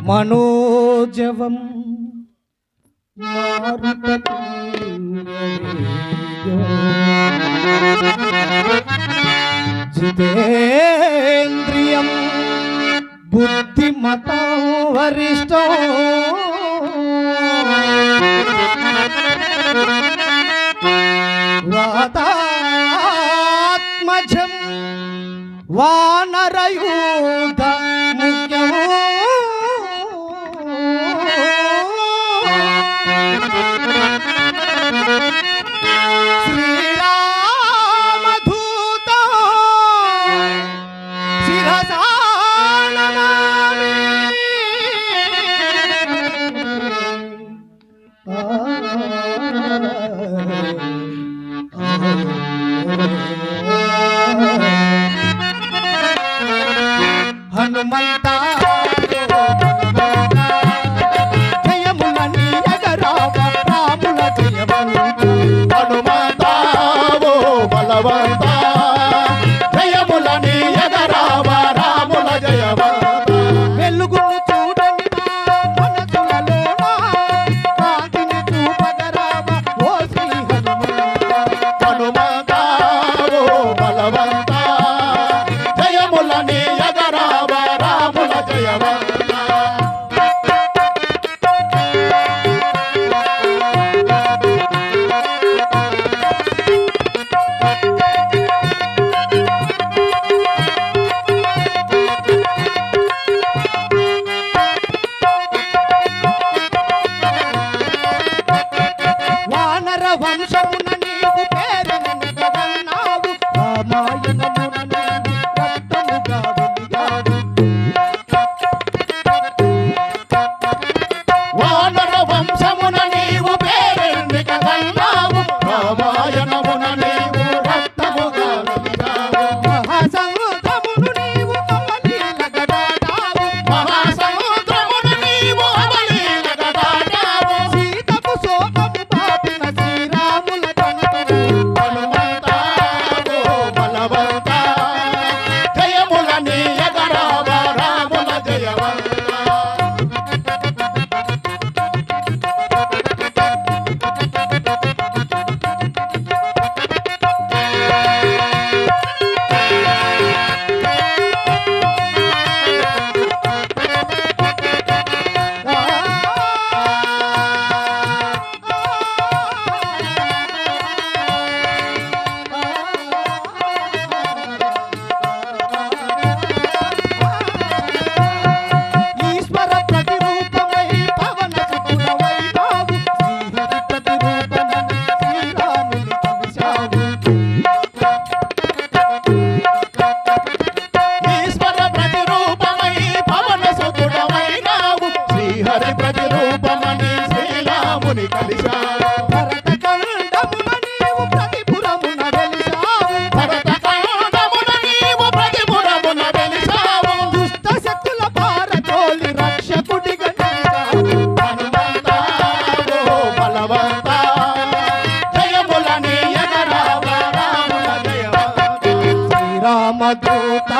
మనోజవం జితేంద్రియం బుద్ధిమతం వరిష్టం వాతాత్మజం వానరయూధ ముఖ్యం శ్రీరామదూత శిరసా నమామి హనుమంతా జయములని ఎగరావ రాముల జయవంతు హనుమంతా ఓ బలవంతా జయములని ఎగరావ రాముల జయవంత వెలుగును చూడని మనసులలోన కాంతిని చూపగరావ ఓ శ్రీ హనుమంతా ఓ బలవంతా జయములని ఎగరావ రాముల జయవంత వానర వంశమున నీవు పేరెనగన్నావు రామాయణమున నీవు రక్తముగా వెలిగావు వానర వంశమున నీవు పేరెన్నిక కన్నావు రామాయణమున నీవు రక్తముగా వెలిగావు మహాసముద్రమును నీవు అవలీలగా దాటావు మహాసముద్రమున నీవు అవలీలగా దాటావు సీతకు శోకము పాపిన శ్రీరాముల కనుకవు హనుమంతా ఓ బలవంతా జయములని ఎగరావ రాముల జయవంత ఈశ్వర ప్రతిరూపమై పవన సుతుడవైనావు శ్రీహరి ప్రతిరూపమని శ్రీరాముని కలిశావు ఈశ్వర ప్రతిరూపమై పవన సుతుడవైనావు శ్రీహరి ప్రతిరూపమని శ్రీరాముని కలిశావు భరతఖండమున నీవు ప్రతిపురమున వెలిశావు భరతఖండమున నీవు ప్రతిపురమున వెలిశావు దుష్ట శక్తుల పారతోలి రక్షకుడిగా నిలిచావు హనుమంతా ఓ బలవంతా జయములని ఎగరావ రాముల జయవంత శ్రీరామదూత